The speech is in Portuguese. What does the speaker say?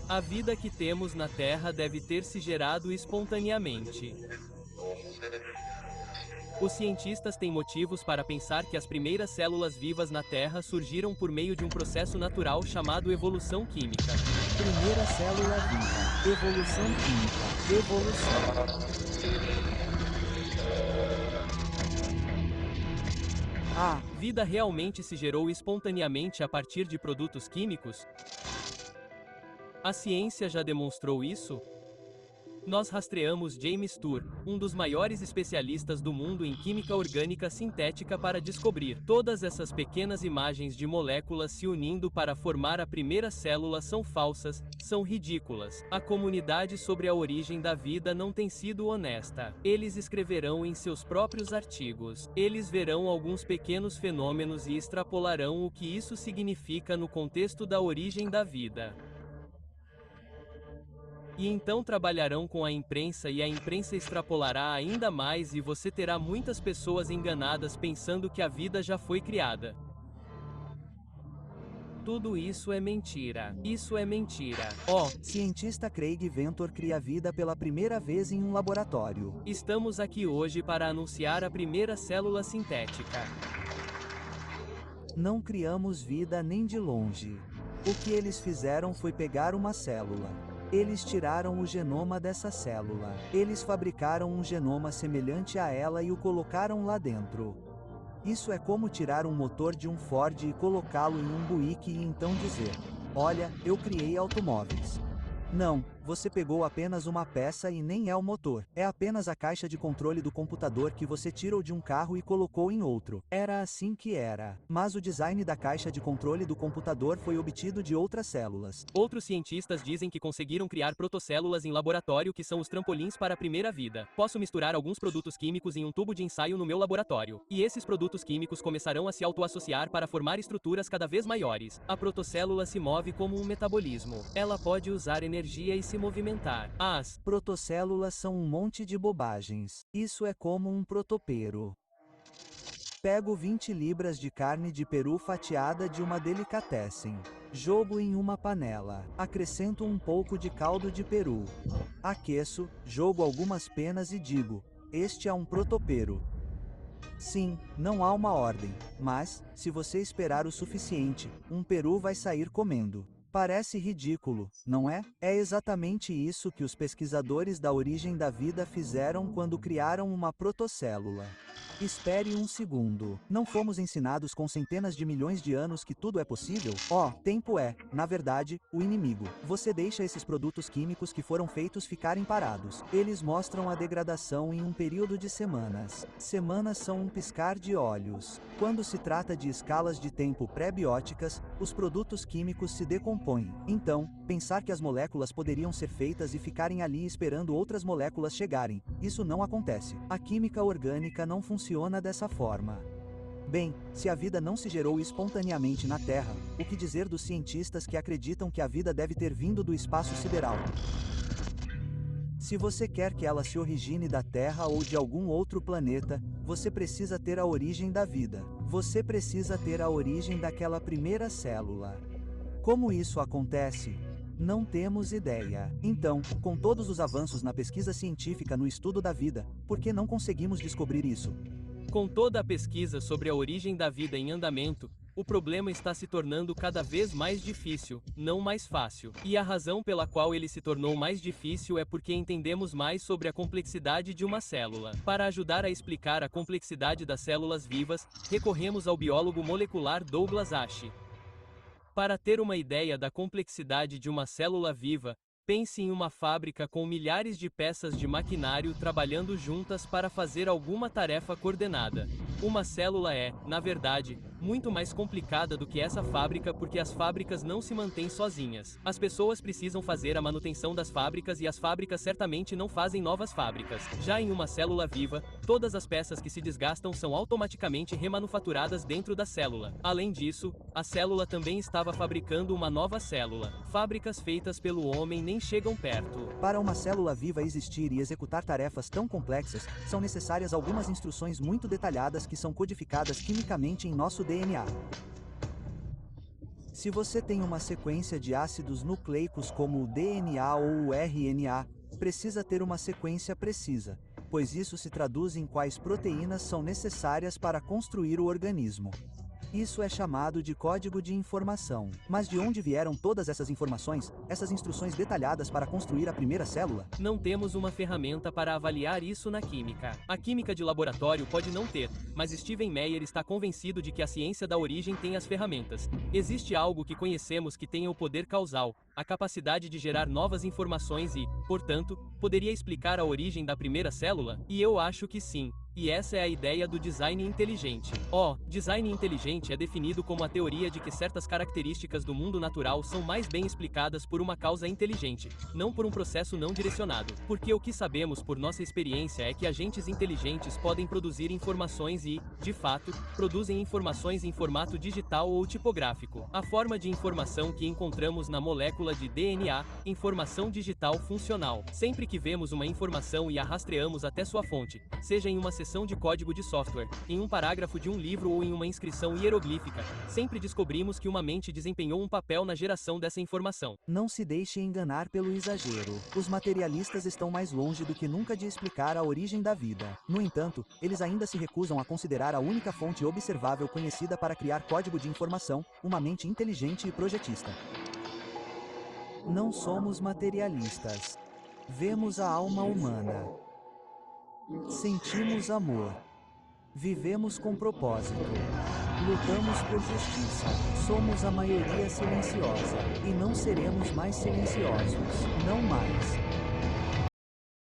A vida que temos na Terra deve ter se gerado espontaneamente. Os cientistas têm motivos para pensar que as primeiras células vivas na Terra surgiram por meio de um processo natural chamado evolução química. Primeira célula viva. Evolução química. Evolução. A vida realmente se gerou espontaneamente a partir de produtos químicos? A ciência já demonstrou isso? Nós rastreamos James Tour, um dos maiores especialistas do mundo em química orgânica sintética, para descobrir todas essas pequenas imagens de moléculas se unindo para formar a primeira célula são falsas, são ridículas. A comunidade sobre a origem da vida não tem sido honesta. Eles escreverão em seus próprios artigos. Eles verão alguns pequenos fenômenos e extrapolarão o que isso significa no contexto da origem da vida. E então trabalharão com a imprensa e a imprensa extrapolará ainda mais e você terá muitas pessoas enganadas pensando que a vida já foi criada. Tudo isso é mentira. Isso é mentira. Cientista Craig Ventor cria vida pela primeira vez em um laboratório. Estamos aqui hoje para anunciar a primeira célula sintética. Não criamos vida nem de longe. O que eles fizeram foi pegar uma célula. Eles tiraram o genoma dessa célula. Eles fabricaram um genoma semelhante a ela e o colocaram lá dentro. Isso é como tirar um motor de um Ford e colocá-lo em um Buick e então dizer: olha, eu criei automóveis. Não, você pegou apenas uma peça e nem é o motor. É apenas a caixa de controle do computador que você tirou de um carro e colocou em outro. Era assim que era. Mas o design da caixa de controle do computador foi obtido de outras células. Outros cientistas dizem que conseguiram criar protocélulas em laboratório que são os trampolins para a primeira vida. Posso misturar alguns produtos químicos em um tubo de ensaio no meu laboratório. E esses produtos químicos começarão a se autoassociar para formar estruturas cada vez maiores. A protocélula se move como um metabolismo. Ela pode usar energia e se movimentar. As protocélulas são um monte de bobagens. Isso é como um protopero. Pego 20 libras de carne de peru fatiada de uma delicatessen. Jogo em uma panela. Acrescento um pouco de caldo de peru. Aqueço, jogo algumas penas e digo: este é um protopero. Sim, não há uma ordem, mas, se você esperar o suficiente, um peru vai sair comendo. Parece ridículo, não é? É exatamente isso que os pesquisadores da origem da vida fizeram quando criaram uma protocélula. Espere um segundo. Não fomos ensinados com centenas de milhões de anos que tudo é possível? Tempo é, na verdade, o inimigo. Você deixa esses produtos químicos que foram feitos ficarem parados. Eles mostram a degradação em um período de semanas. Semanas são um piscar de olhos. Quando se trata de escalas de tempo pré-bióticas, os produtos químicos se decompõem. Então, pensar que as moléculas poderiam ser feitas e ficarem ali esperando outras moléculas chegarem, isso não acontece. A química orgânica não funciona dessa forma. Bem, se a vida não se gerou espontaneamente na Terra, o que dizer dos cientistas que acreditam que a vida deve ter vindo do espaço sideral? Se você quer que ela se origine da Terra ou de algum outro planeta, você precisa ter a origem da vida. Você precisa ter a origem daquela primeira célula. Como isso acontece? Não temos ideia. Então, com todos os avanços na pesquisa científica no estudo da vida, por que não conseguimos descobrir isso? Com toda a pesquisa sobre a origem da vida em andamento, o problema está se tornando cada vez mais difícil, não mais fácil. E a razão pela qual ele se tornou mais difícil é porque entendemos mais sobre a complexidade de uma célula. Para ajudar a explicar a complexidade das células vivas, recorremos ao biólogo molecular Douglas Ash. Para ter uma ideia da complexidade de uma célula viva, pense em uma fábrica com milhares de peças de maquinário trabalhando juntas para fazer alguma tarefa coordenada. Uma célula é, na verdade, muito mais complicada do que essa fábrica porque as fábricas não se mantêm sozinhas. As pessoas precisam fazer a manutenção das fábricas e as fábricas certamente não fazem novas fábricas. Já em uma célula viva, todas as peças que se desgastam são automaticamente remanufaturadas dentro da célula. Além disso, a célula também estava fabricando uma nova célula. Fábricas feitas pelo homem nem chegam perto. Para uma célula viva existir e executar tarefas tão complexas, são necessárias algumas instruções muito detalhadas que são codificadas quimicamente em nosso DNA. Se você tem uma sequência de ácidos nucleicos como o DNA ou o RNA, precisa ter uma sequência precisa, pois isso se traduz em quais proteínas são necessárias para construir o organismo. Isso é chamado de código de informação. Mas de onde vieram todas essas informações, essas instruções detalhadas para construir a primeira célula? Não temos uma ferramenta para avaliar isso na química. A química de laboratório pode não ter, mas Steven Meyer está convencido de que a ciência da origem tem as ferramentas. Existe algo que conhecemos que tenha o poder causal, a capacidade de gerar novas informações e, portanto, poderia explicar a origem da primeira célula? E eu acho que sim. E essa é a ideia do design inteligente. Design inteligente é definido como a teoria de que certas características do mundo natural são mais bem explicadas por uma causa inteligente, não por um processo não direcionado. Porque o que sabemos por nossa experiência é que agentes inteligentes podem produzir informações e, de fato, produzem informações em formato digital ou tipográfico. A forma de informação que encontramos na molécula de DNA, informação digital funcional. Sempre que vemos uma informação e a rastreamos até sua fonte, seja em uma seção de código de software, em um parágrafo de um livro ou em uma inscrição hieroglífica, sempre descobrimos que uma mente desempenhou um papel na geração dessa informação. Não se deixe enganar pelo exagero. Os materialistas estão mais longe do que nunca de explicar a origem da vida. No entanto, eles ainda se recusam a considerar a única fonte observável conhecida para criar código de informação, uma mente inteligente e projetista. Não somos materialistas. Vemos a alma humana. Sentimos amor. Vivemos com propósito. Lutamos por justiça. Somos a maioria silenciosa. E não seremos mais silenciosos. Não mais.